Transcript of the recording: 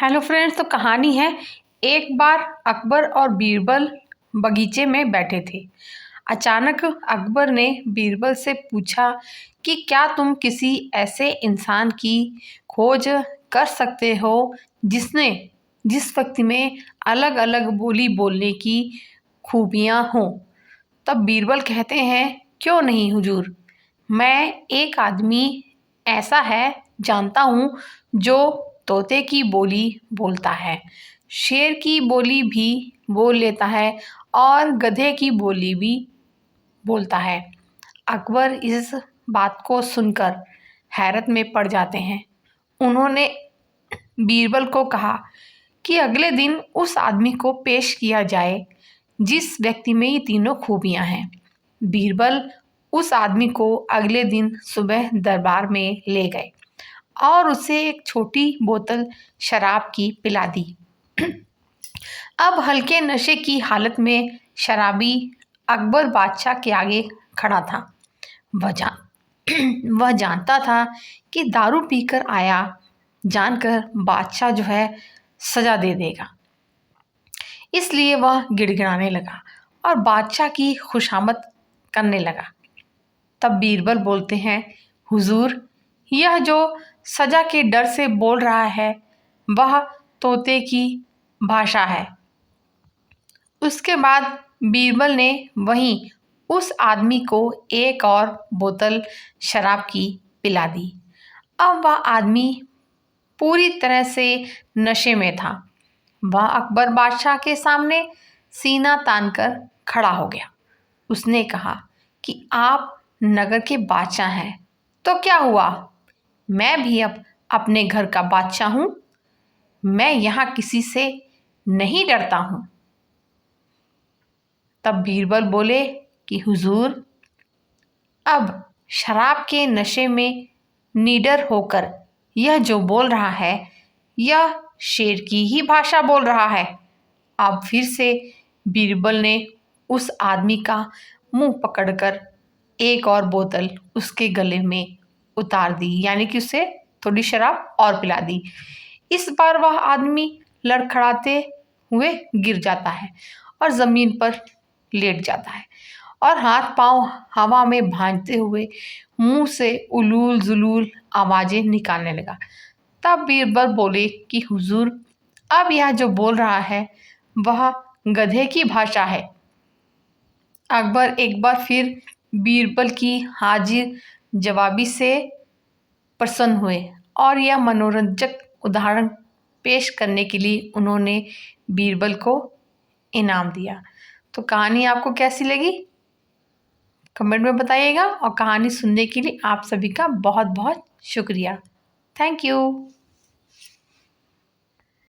Hello friends. तो कहानी है, एक बार अकबर और बीरबल बगीचे में बैठे थे। अचानक अकबर ने बीरबल से पूछा कि क्या तुम किसी ऐसे इंसान की खोज कर सकते हो जिस व्यक्ति में अलग अलग बोली बोलने की खूबियाँ हों। तब बीरबल कहते हैं, क्यों नहीं हुजूर, मैं एक आदमी ऐसा है जानता हूँ जो तोते की बोली बोलता है, शेर की बोली भी बोल लेता है और गधे की बोली भी बोलता है। अकबर इस बात को सुनकर हैरत में पड़ जाते हैं। उन्होंने बीरबल को कहा कि अगले दिन उस आदमी को पेश किया जाए जिस व्यक्ति में ये तीनों खूबियां हैं। बीरबल उस आदमी को अगले दिन सुबह दरबार में ले गए और उसे एक छोटी बोतल शराब की पिला दी। अब हल्के नशे की हालत में शराबी अकबर बादशाह के आगे खड़ा था। वह जानता था कि दारू पीकर आया जानकर बादशाह जो है सजा दे देगा, इसलिए वह गिड़गिड़ाने लगा और बादशाह की खुशामद करने लगा। तब बीरबल बोलते हैं, हुजूर, यह जो सजा के डर से बोल रहा है वह तोते की भाषा है। उसके बाद बीरबल ने वहीं उस आदमी को एक और बोतल शराब की पिला दी। अब वह आदमी पूरी तरह से नशे में था। वह अकबर बादशाह के सामने सीना तानकर खड़ा हो गया। उसने कहा कि आप नगर के बादशाह हैं, तो क्या हुआ, मैं भी अब अपने घर का बादशाह हूं। मैं यहाँ किसी से नहीं डरता हूं। तब बीरबल बोले कि हुजूर, अब शराब के नशे में निडर होकर यह जो बोल रहा है यह शेर की ही भाषा बोल रहा है। अब फिर से बीरबल ने उस आदमी का मुंह पकड़कर एक और बोतल उसके गले में उतार दी, यानी कि उसे थोड़ी शराब और पिला दी। इस बार वह आदमी लड़खड़ाते हुए गिर जाता है और ज़मीन पर लेट जाता है और हाथ पांव हवा में भांजते हुए मुंह से उलूल जुलूल आवाज़ें निकालने लगा। तब बीरबल बोले कि हुजूर, अब यह जो बोल रहा है वह गधे की भाषा है। अकबर एक बार फिर बीरबल की हाजिर जवाबी से प्रसन्न हुए और यह मनोरंजक उदाहरण पेश करने के लिए उन्होंने बीरबल को इनाम दिया। तो कहानी आपको कैसी लगी कमेंट में बताइएगा और कहानी सुनने के लिए आप सभी का बहुत बहुत शुक्रिया। Thank you.